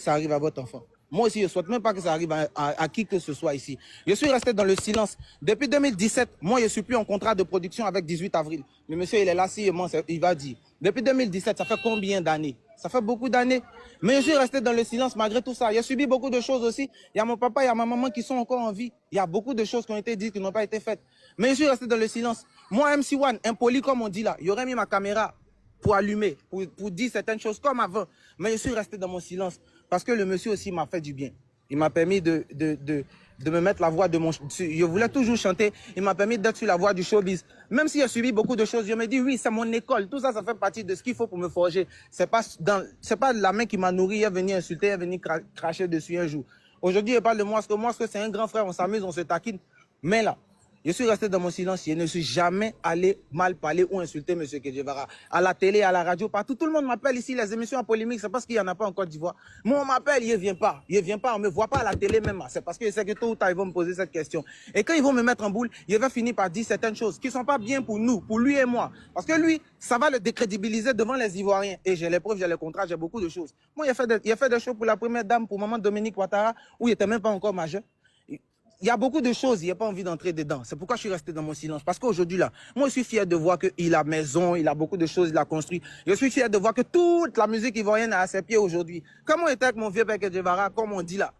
ça arrive à votre enfant. Moi aussi, je ne souhaite même pas que ça arrive à qui que ce soit ici. Je suis resté dans le silence. Depuis 2017, moi, je ne suis plus en contrat de production avec 18 avril. Le monsieur, il est là, si moi, il va dire. Depuis 2017, ça fait combien d'années? Ça fait beaucoup d'années. Mais je suis resté dans le silence malgré tout ça. J'ai subi beaucoup de choses aussi. Il y a mon papa, il y a ma maman qui sont encore en vie. Il y a beaucoup de choses qui ont été dites, qui n'ont pas été faites. Mais je suis resté dans le silence. Moi, MC1, impoli comme on dit là, il aurait mis ma caméra pour allumer, pour dire certaines choses comme avant. Mais je suis resté dans mon silence parce que le monsieur aussi m'a fait du bien. Il m'a permis de me mettre la voix de mon... Je voulais toujours chanter. Il m'a permis d'être sur la voie du showbiz. Même si j'ai subi beaucoup de choses, je me dis, oui, c'est mon école. Tout ça, ça fait partie de ce qu'il faut pour me forger. C'est pas la main qui m'a nourri, elle est venue insulter, elle est venue cracher dessus un jour. Aujourd'hui, je parle de Mouasko. Mouasko, c'est un grand frère, on s'amuse, on se taquine. Mais là, je suis resté dans mon silence. Je ne suis jamais allé mal parler ou insulter M. Kedjevara. À la télé, à la radio, partout. Tout le monde m'appelle ici, les émissions en polémique. C'est parce qu'il n'y en a pas en Côte d'Ivoire. Moi, on m'appelle, il ne vient pas. Il ne vient pas, on ne me voit pas à la télé même. C'est parce que je sais que tôt ou tard, ils vont me poser cette question. Et quand ils vont me mettre en boule, il va finir par dire certaines choses qui ne sont pas bien pour nous, pour lui et moi. Parce que lui, ça va le décrédibiliser devant les Ivoiriens. Et j'ai les preuves, j'ai les contrats, j'ai beaucoup de choses. Moi, il a fait des choses pour la première dame, pour maman Dominique Ouattara, où il n'était même pas encore majeur. Il y a beaucoup de choses, il n'y a pas envie d'entrer dedans. C'est pourquoi je suis resté dans mon silence. Parce qu'aujourd'hui, là, moi, je suis fier de voir qu'il a maison, il a beaucoup de choses, il a construit. Je suis fier de voir que toute la musique ivoirienne est à ses pieds aujourd'hui. Comme on était avec mon vieux père Kedjevara, comme on dit là,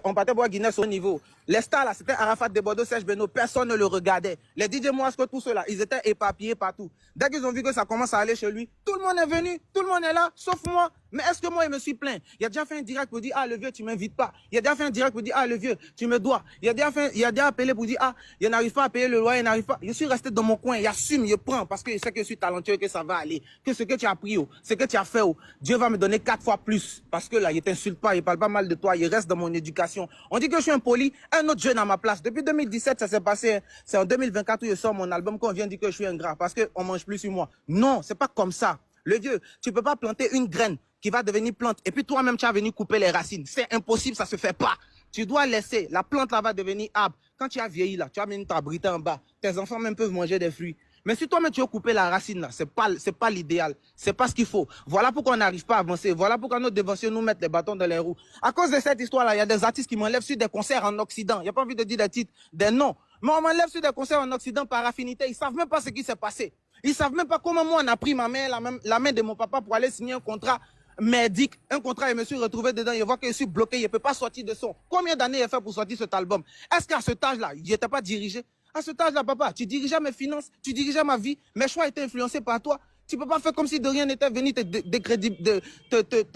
on partait voir Guinness au niveau. Les stars, là, c'était Arafat Desbordeaux, Serge Beno, personne ne le regardait. Les DJ Mouasko, tout ceux-là, ils étaient éparpillés partout. Dès qu'ils ont vu que ça commence à aller chez lui, tout le monde est venu, tout le monde est là, sauf moi. Mais est-ce que moi, il me suis plaint? Il a déjà fait un direct pour dire, ah, le vieux, tu m'invites pas. Il a déjà fait un direct pour dire, ah, le vieux, tu me dois. Il a déjà appelé pour dire, ah, il n'arrive pas à payer le loyer, il n'arrive pas. Je suis resté dans mon coin, il assume, il prend, parce que je sais que je suis talentueux, que ça va aller. Que ce que tu as pris, ce que tu as fait, Dieu va me donner 4 fois plus. Parce que là, il t'insulte pas, il parle pas mal de toi, il reste dans mon éducation. On dit que je suis impoli, un autre jeune à ma place. Depuis 2017, ça s'est passé. C'est en 2024 où je sors mon album qu'on vient dire que je suis ingrat parce qu'on mange plus sur moi. Non, c'est pas comme ça. Le vieux, tu peux pas planter une graine qui va devenir plante et puis toi-même tu as venu couper les racines. C'est impossible, ça se fait pas. Tu dois laisser, la plante là va devenir arbre. Quand tu as vieilli là, tu as mis ta brite en bas. Tes enfants même peuvent manger des fruits. Mais si toi-même tu veux couper la racine là, c'est pas l'idéal, c'est pas ce qu'il faut. Voilà pourquoi on n'arrive pas à avancer. Voilà pourquoi nos dévanciers nous mettent les bâtons dans les roues. À cause de cette histoire là, il y a des artistes qui m'enlèvent sur des concerts en Occident. Il n'y a pas envie de dire des titres, des noms. Mais on m'enlève sur des concerts en Occident par affinité. Ils savent même pas ce qui s'est passé. Ils savent même pas comment moi on a pris ma main, la main de mon papa pour aller signer un contrat merdique. Un contrat, je me suis retrouvé dedans. Je vois que je suis bloqué. Je ne peux pas sortir de son. Combien d'années j'ai fait pour sortir cet album? Est-ce qu'à cet âge-là, il n'était pas dirigé? À cet âge-là, papa, tu dirigeais mes finances, tu dirigeais ma vie, mes choix étaient influencés par toi. Tu ne peux pas faire comme si de rien n'était venu te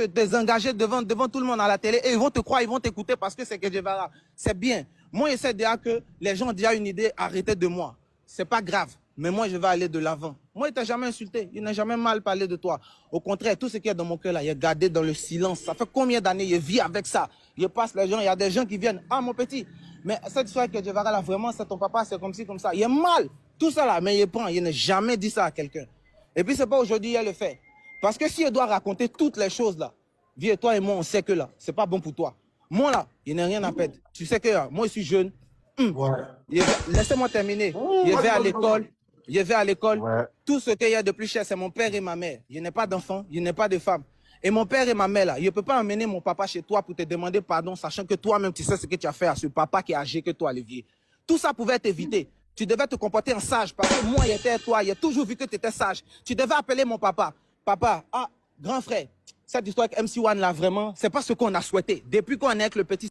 désengager devant tout le monde à la télé et ils vont te croire, ils vont t'écouter parce que c'est Kedjevara. C'est bien. Moi, j'essaie déjà que les gens ont déjà une idée, arrêtez de moi. C'est pas grave, mais moi, je vais aller de l'avant. Moi, il t'a jamais insulté, il n'a jamais mal parlé de toi. Au contraire, tout ce qu'il y a dans mon cœur là, il est gardé dans le silence. Ça fait combien d'années je vis avec ça? Je passe les gens, il y a des gens qui viennent, ah mon petit, mais cette histoire que Kedjevara là, vraiment, c'est ton papa, c'est comme ci, comme ça. Il est mal, tout ça là, mais il prend, il n'a jamais dit ça à quelqu'un. Et puis, c'est pas aujourd'hui, il le fait. Parce que si il doit raconter toutes les choses là, vieux, toi et moi, on sait que là, c'est pas bon pour toi. Moi là, il n'y a rien à perdre. Tu sais que là, moi, je suis jeune. Ouais. Laissez-moi terminer. Je vais à l'école. Je vais à l'école. Ouais. Tout ce qu'il y a de plus cher, c'est mon père et ma mère. Je n'ai pas d'enfant, je n'ai pas de femme. Et mon père et ma mère, là, je ne peux pas emmener mon papa chez toi pour te demander pardon, sachant que toi-même, tu sais ce que tu as fait à ce papa qui est âgé que toi, Olivier. Tout ça pouvait être évité. Tu devais te comporter en sage, parce que moi, j'étais toi, j'ai toujours vu que tu étais sage. Tu devais appeler mon papa. Papa, ah, grand frère, cette histoire avec MC1, là, vraiment, c'est pas ce qu'on a souhaité. Depuis qu'on est avec le petit...